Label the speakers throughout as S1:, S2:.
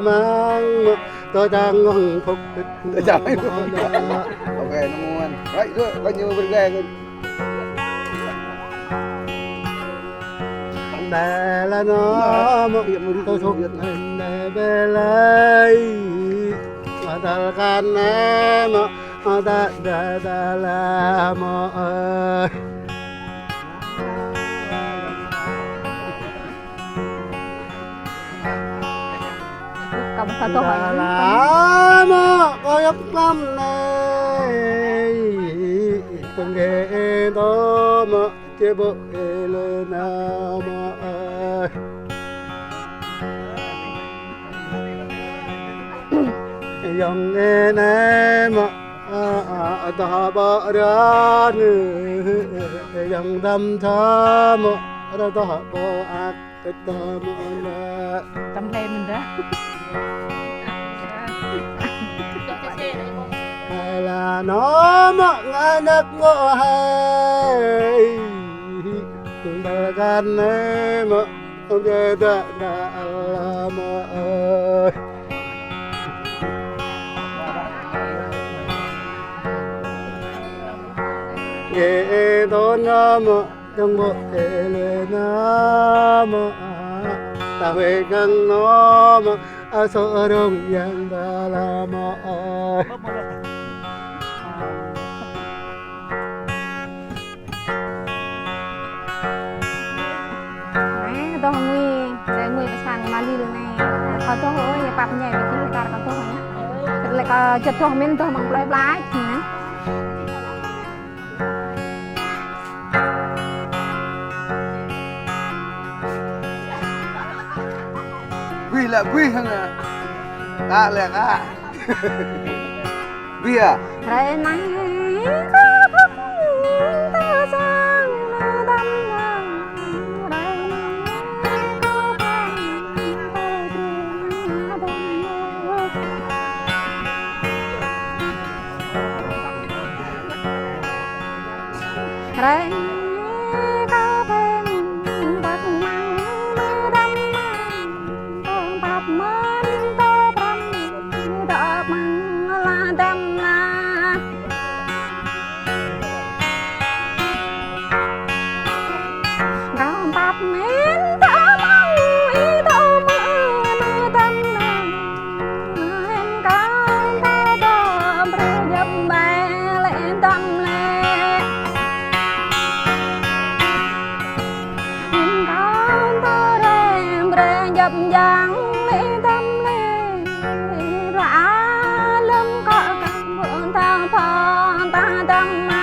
S1: mang tôi đang ngon phục
S2: Tôi chào anh. Ok, nó ngoan. Đấy, rồi, coi như bên ghê luôn.
S1: Đà là nó một tôi thuộc hình bê lấy mà ta can em mà ta là mà ơi
S3: Cầm phải tôi hỏi
S1: là mà có giấc lắm này từng ghê đó mà chế bộ lên nào mà ơi dòng nghe nè mà ta bỏ ra nữa dòng đâm thơ mà ta bỏ ác cái tâm mà
S3: Cầm lên mình đó
S1: hay là nó mà ngã nước ngộ hay cùng ta gan em mà không thể đã mà ơi nghe tôi nó mà trong bộ kể lời nó mà ta về gần nó mà sợ đông yang ta là mà ơi
S3: tôi không nguy để nguy phải sang mà đi đường này có tôi ơi ya pap nhảy với cái có tôi nhá lại có chật tôi mình tôi bằng lái lái nhá
S2: Quy là quy hơn à. À lẹ à. Quy à.
S3: Rồi này có thức ta sang đâm rồi có bằng tôi đừng rồi có bên bạc măng mưa đâm con bạc mến to bầm đỏ măng là đâm là con bạc mến to măng ý tô mưa mưa đâm là em con ta đỏ bờ dầm bè lên đâm lên dập dàng lên tâm lên rã lâm có các mượn thang phò ta tâm mà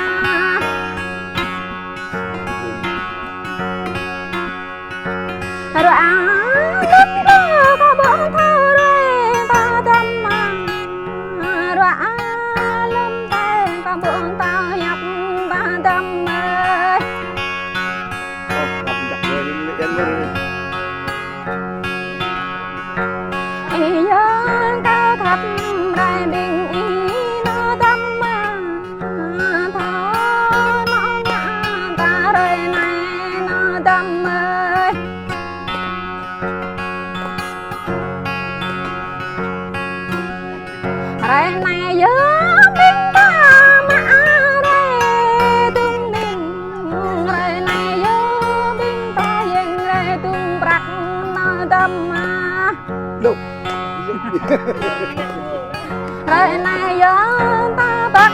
S3: rã lâm có các mượn thao lên ta tâm mà rã lâm ta các mượn ta nhập ta tâm ơi dân cao thấp đại bình ý nó tâm mà thọ nó ngã ta đời này nó tâm ơi đời này giữa mình ta mã đây tung đình đời này giữa mình ta dừng đây tung bạc nó tâm mà
S2: Đâu.
S3: đời này gió ta bắt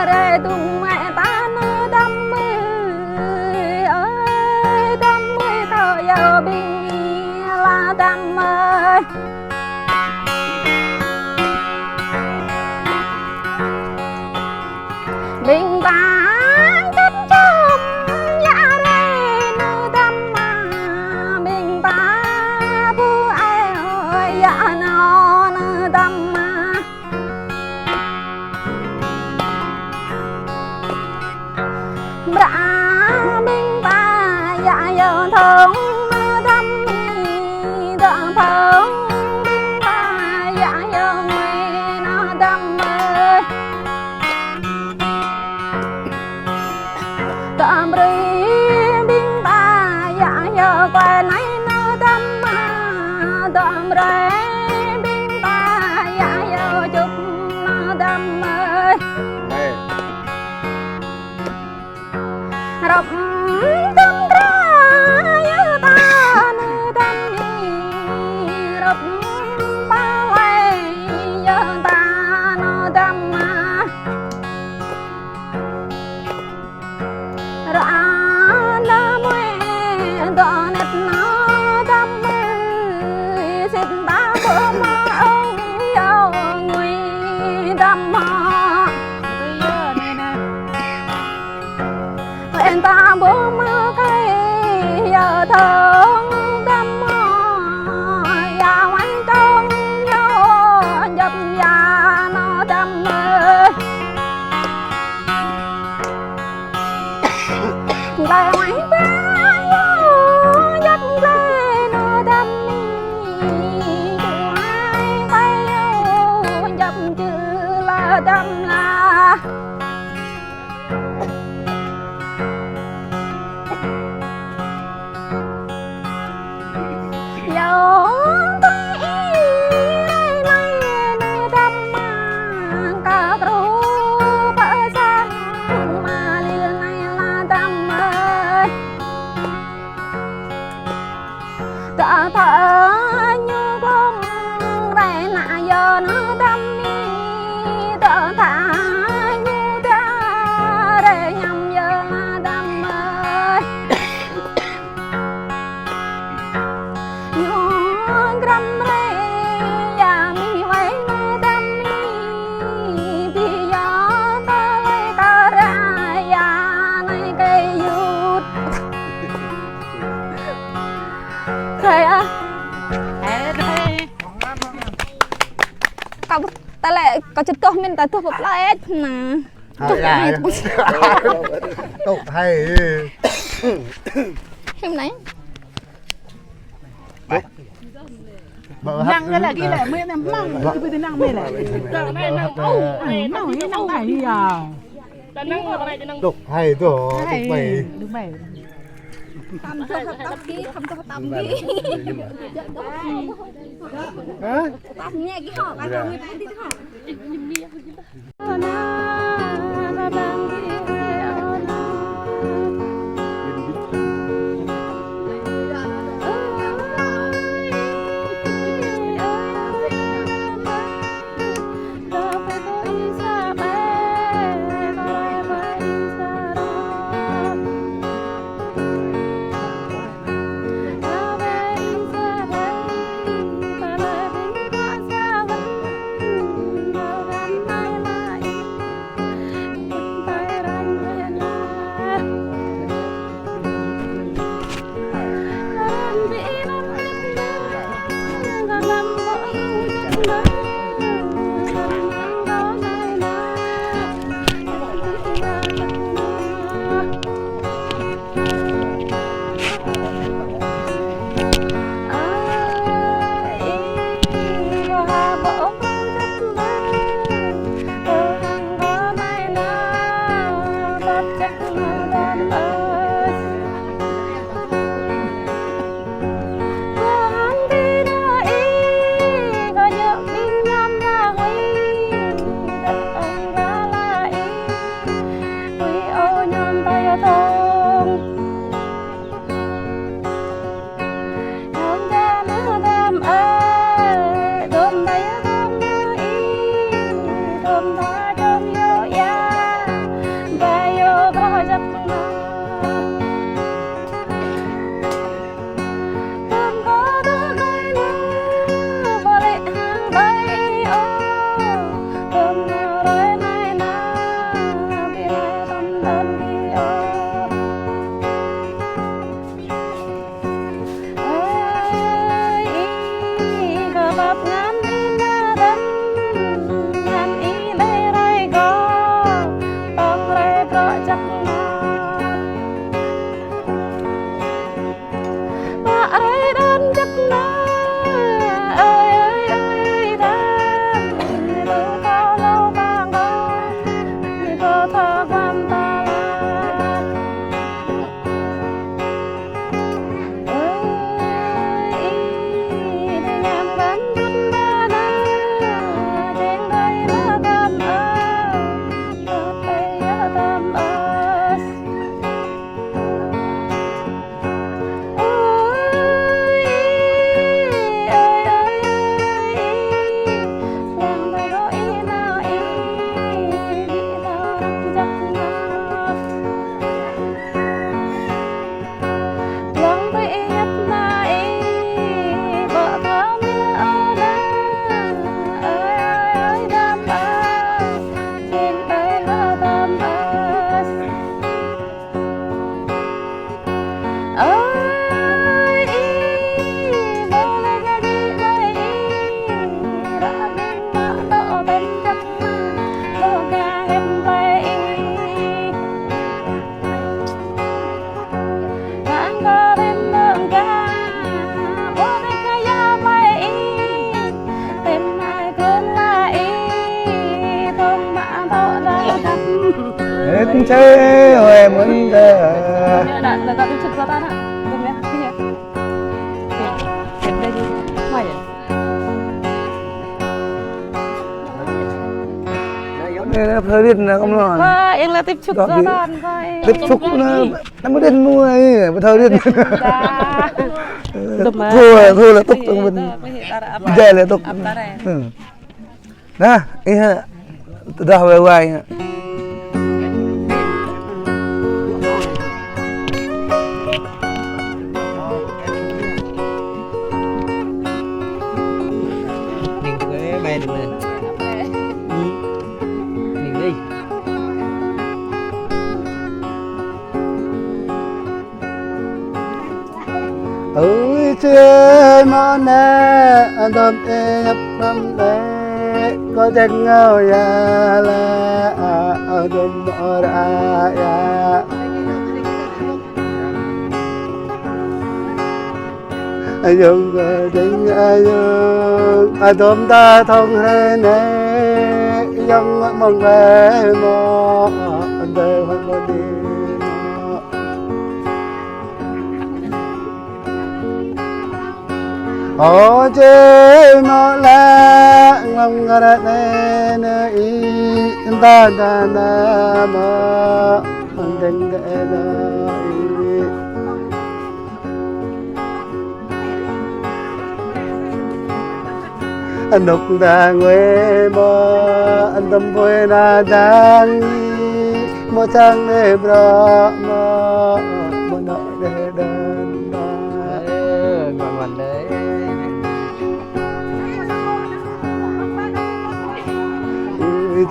S3: đời tung mẹ ta nơi đâm ơi đâm có giàu bình là đâm ơi bình ta chất chôm dạ đây nơi đâm mà bình ta vu ai ơi dạ nó nơi đâm mà đã bình ta dạ giờ thương nơi đâm đỡ thương bình ta dạ giờ mẹ nó đâm ơi tạm ri bình ta dạ giờ quay này nó đâm mà tạm ri bình đâm là dẫu tôi đây này nơi đâm cả trâu bỡ sang mà liền này là đâm ơi ta thở như bông đây nạ giờ nó đâm mi ta thả như ta để nhầm giờ là đâm ơi nhung gram rê ya mi vay nơi đâm mi bây giờ ta lấy cả ra ya này cây dút thầy à cậu ta lại có chút câu mình ta thuộc một loại mà
S1: hay là tục hay
S3: em này
S4: năng cái là ghi lại mới làm năng cái bây giờ năng mới lại năng cái năng phải đi à
S1: tục hay tổ tục bảy
S4: đúng vậy
S3: tầm cho tóc ký không cho tầm ký tầm nghe cái họ cái người ta đi họ
S2: Hết chơi hồi muốn giờ
S3: Đã tiếp xúc ra ta nè. Đúng nhá. Cái gì? Cái đây đi. Ngoài đấy.
S2: Đây là thời điểm là không nói
S3: Vâng, em là tiếp xúc ra ta.
S2: tiếp xúc nó mới đến mua ấy thời điểm thua là tục trong mình giờ là tục đó ý ha ra về ngoài
S5: mình cái bài được này mình đi
S1: ơi chơi mà nè đâm e nhập năm lệ có chân ngao ya la đâm bỏ ra ya anh dùng cái tiếng anh đâm ta thông hay nè dân mong về mò anh về hoang đi ô chế mà la ngâm ngara nè nè y ta ta na ma đừng cái đó anh đục ta quê mà anh tâm quê na đang mà sang để bờ mà nợ để đơn
S5: ngoan đấy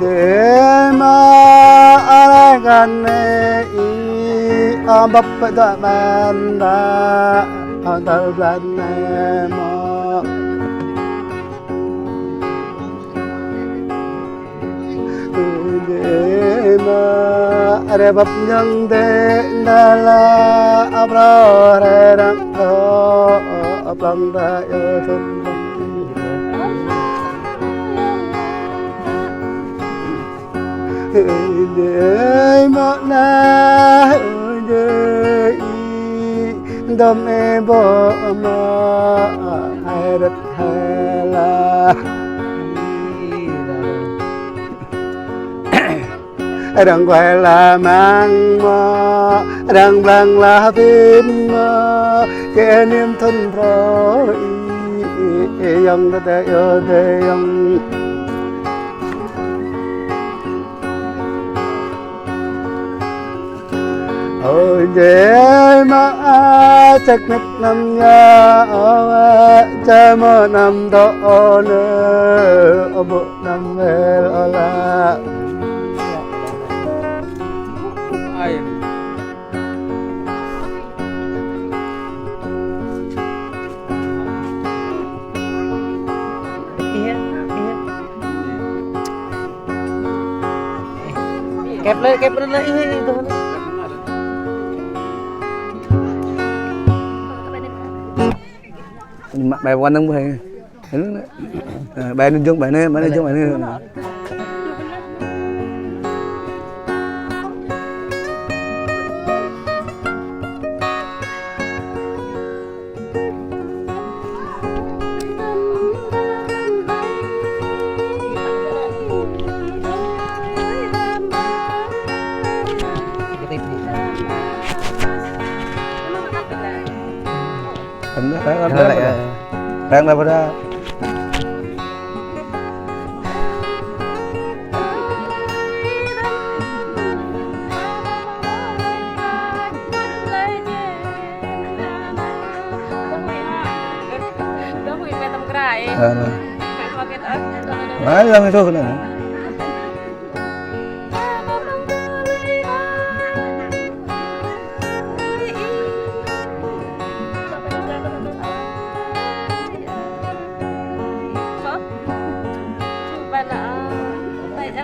S1: thế mà ai gần này bắp đã bàn đã tao lần này mà thế mà re bắp nhân thế là abra re răng đó abram ra yêu thương để mà na để đam mê bỏ mà ai đất hay là đang quay là mang mà đang bằng là phim mà cái niềm thân rồi yang đã để yêu để yang ôi để mà chắc nít năm nhà cha mà năm đó nữa bộ năm về là
S5: ai kẹp lên thôi
S2: bài quan tâm về bài nên chung bài này đang là pada Nói ra thôi này.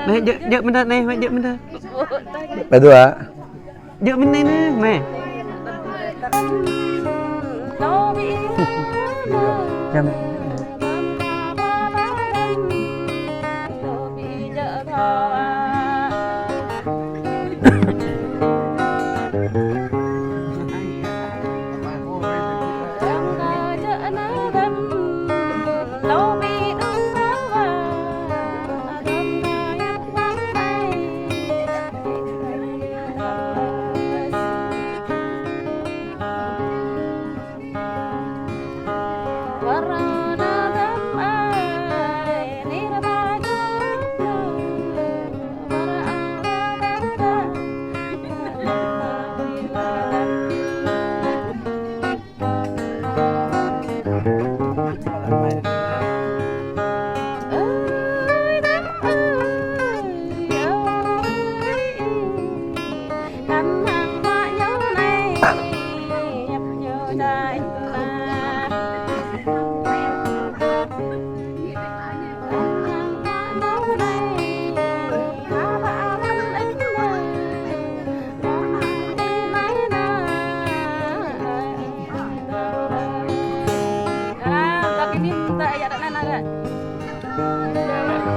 S5: Này, dợ bên đây này, dợ bên đây.
S2: Bây giờ
S5: Dợ bên đây nè, mẹ. Chăm.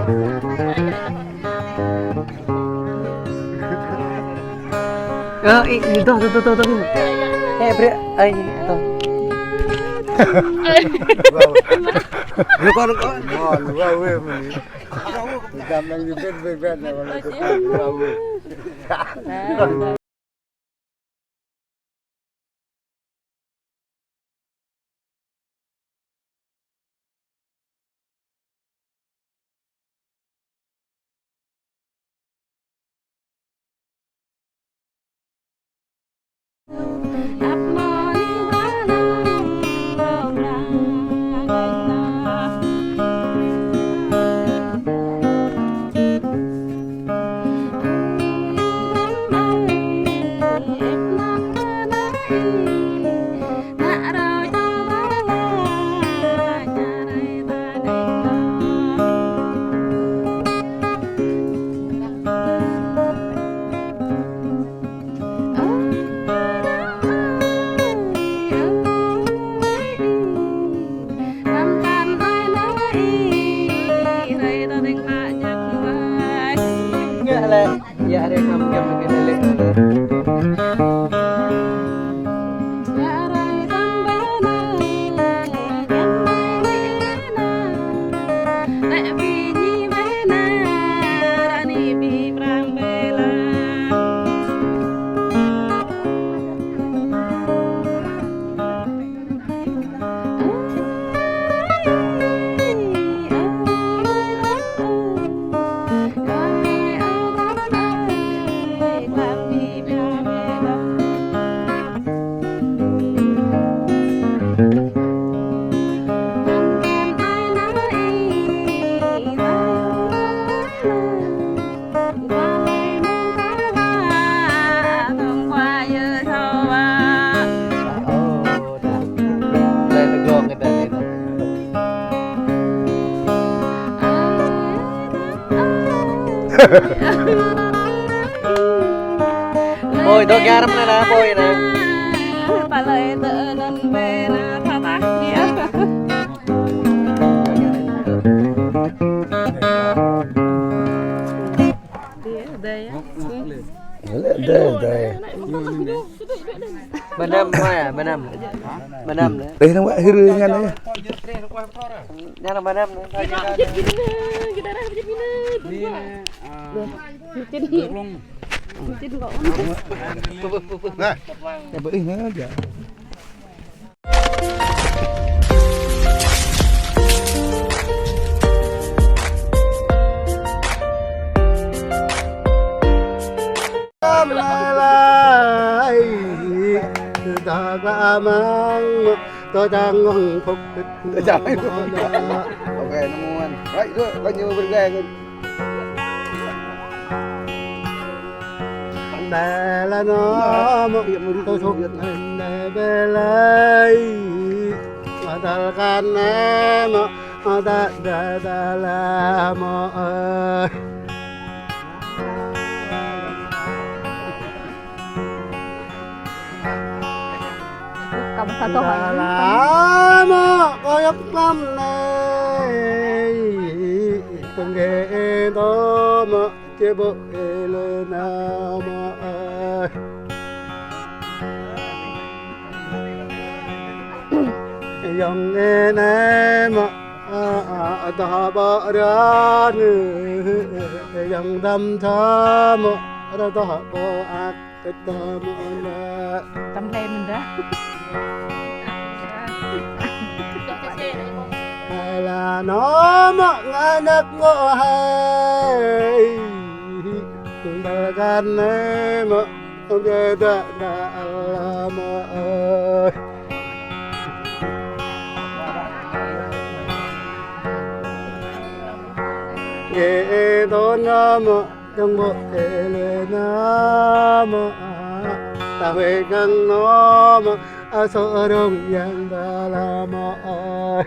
S5: Tuh. Bre, ay, to.
S2: Con
S1: ngon quá quê mình cầm đang đi bên này mà nó
S5: Dạ đây ngâm cái này lên. Boy, dog garam na na, boy na.
S3: Palay taanan bena tataknya.
S5: Benam ya, benam. Benam nữa.
S2: Đây nó vậy hư ngan đấy.
S5: Nha là benam nữa.
S2: Này. Ya beuh nó aja.
S1: lại ta đã mang tôi đang ngon phục
S2: Ok, nó muôn. Đấy, thôi, coi như bên ghe thôi.
S1: đây là nó một tôi thuộc hình này về lấy mà ta can em mà ta là mà ơi
S3: Cầm sao tôi hỏi
S1: là mà có ấp lắm này từng nghe đó mà chế bộ lên nào mà ơi dòng nghe này mà ta bỏ ra nữa dòng đâm thơ mà ta bỏ ác cái tâm mà
S4: Tâm lên mình đó.
S1: hay là nó mà ngã nước ngộ hay ta gan này mà không thể đã mà ơi nghe tôi mà trong bộ lên mà ta về gần nó mà sợ đông yang ta là mà ơi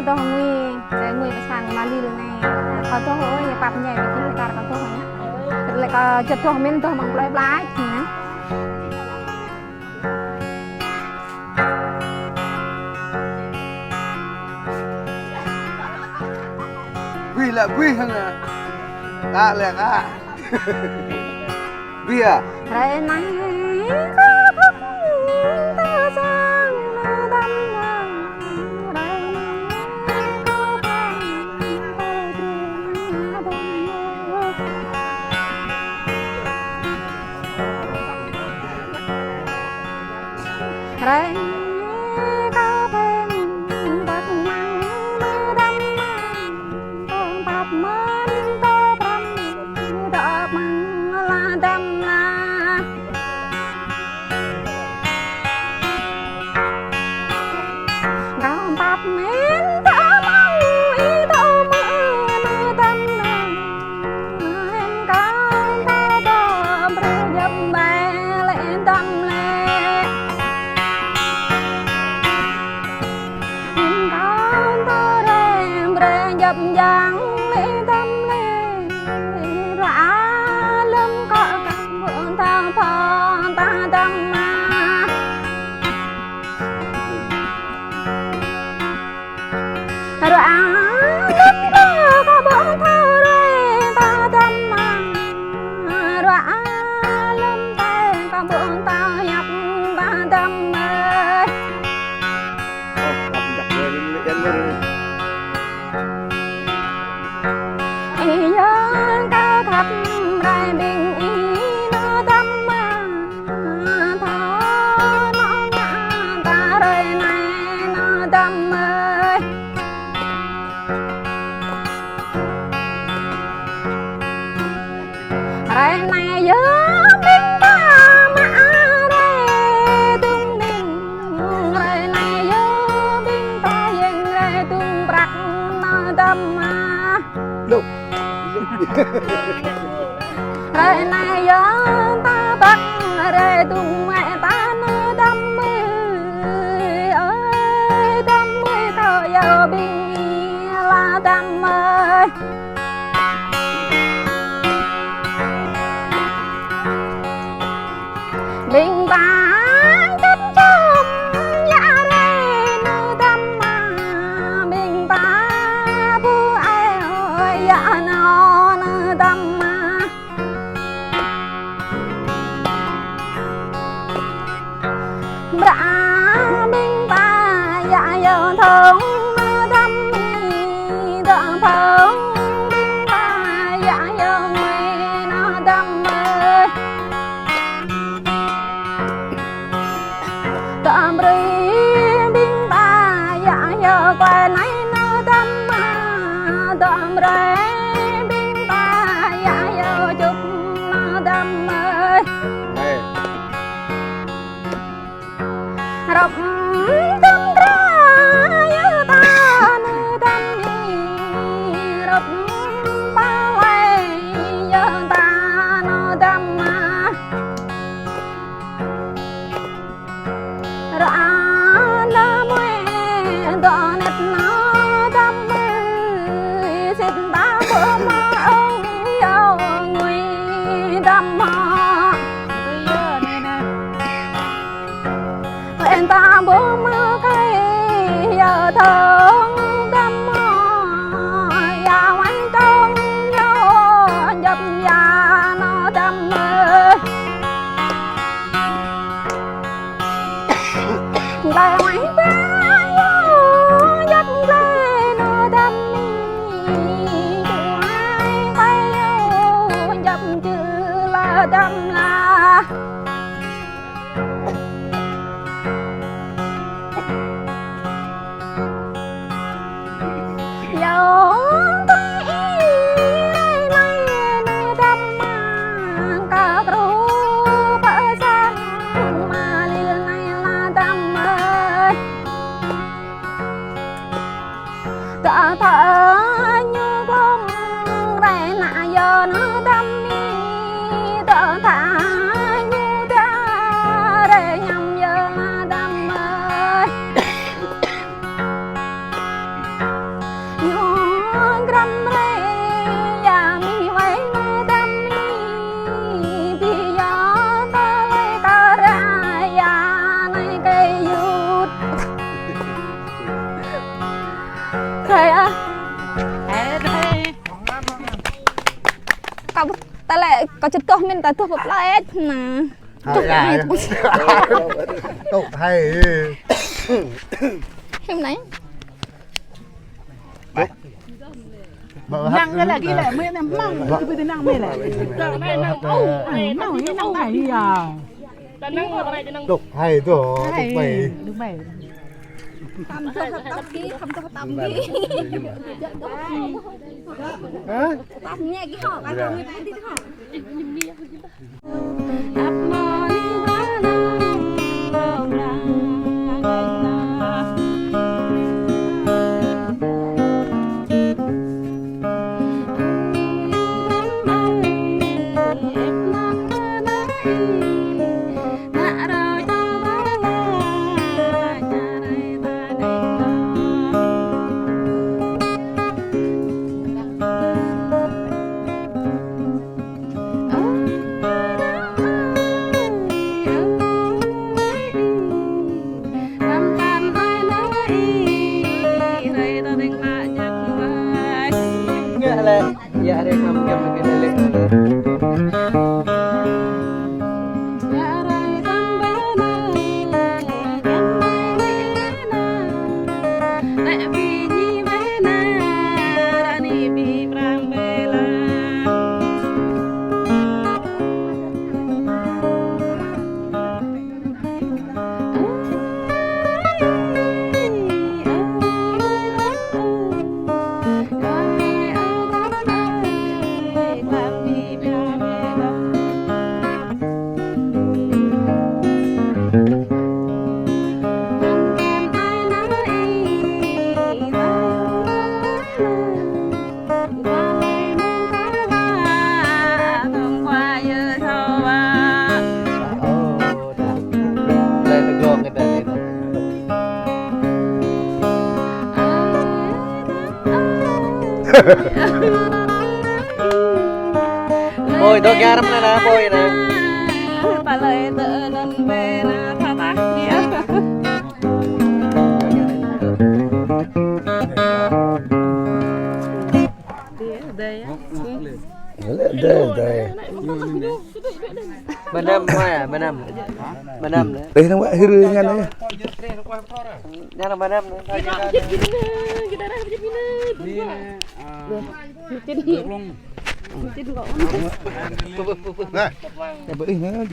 S3: tôi nguy cái nguy cái sang mà đi đường này có tôi ơi nhà bạc nhảy cái gì cả có tôi nhá lại có chật tôi mình tôi bằng lái lái thì nhá
S2: là quý hơn à. Ta là à. Bia.
S3: Rệ này có thức ta sang tâm hoàng. Rệ này có bằng tôi rệ này có bên bạc măng mơ đâm con bạc mến tô bầm đọ măng la đâm la con bạc mến tô măng ý tô mơ nơi tâm này em con ta đo bờ dập bè lên tâm lệ dập dàng lấy tâm lên rã lâm có cầm vượng thang phò ta tâm mà rã lâm có vượng thao đây ta tâm mà rã lâm tay có vượng tao nhập ta tâm ơi dân cao thấp đại bình ý nó tâm thọ nó nhã ta đời này nó tâm ơi đời này dân bình ta mã đây tung đình đời này dân bình ta dân đây tung bạc nó tâm
S2: Đâu.
S3: đời này dân ta bắt để tung mẹ ta nơi tâm ơi tâm ơi có giàu bình là tâm ơi bình ta chất chung dạ đây nơi tâm mà bình ta phu ai ơi dạ nó nơi tâm mà đã bình ta dạ giờ thông nơi tâm đỡ phong bình ta dạ giờ nguy nó tâm ơi tâm ri bình ta dạ giờ quay này nơi tâm tâm rê bình ta dạ giờ chúc nó tâm ơi
S2: Này.
S3: rộng tâm ra như ta nơi tâm rộng bao lệ giờ ta nó tâm ra nó mê đỏ nét nó tâm xin ta bữa mà ông yêu nguy tâm họ ta bố mơ cây giờ thương tâm họ và quanh trong nhau dập già nó tâm ơi lại quanh ta nhau dập lê nó tâm chữ hai tay nhau dập chữ là tâm là dẫu tôi đây này nơi tâm cả tru bỡ sang mà liều này là tâm ơi có chất có mình ta thuộc vào lại nè
S1: Hay là tục hay
S3: em này
S1: vợ
S4: năng cái là cái là mấy em năng cái bây giờ năng mấy lại năng này năng này đi à
S1: tục hay tổ tục bày
S4: đúng vậy
S3: thăm cho tóc ký thăm cho tầm ký tầm nghe cái họ cái họ người đi họ
S5: Dạ đây ngâm ngâm cái này lên. Boy, do garam na na, boy na.
S3: Palay taanan be na tatakya.
S5: Benam ya, benam. Benam.
S2: Đây nó vậy hư ngan đấy.
S5: Nhà là benam.
S1: này
S2: Bữa nó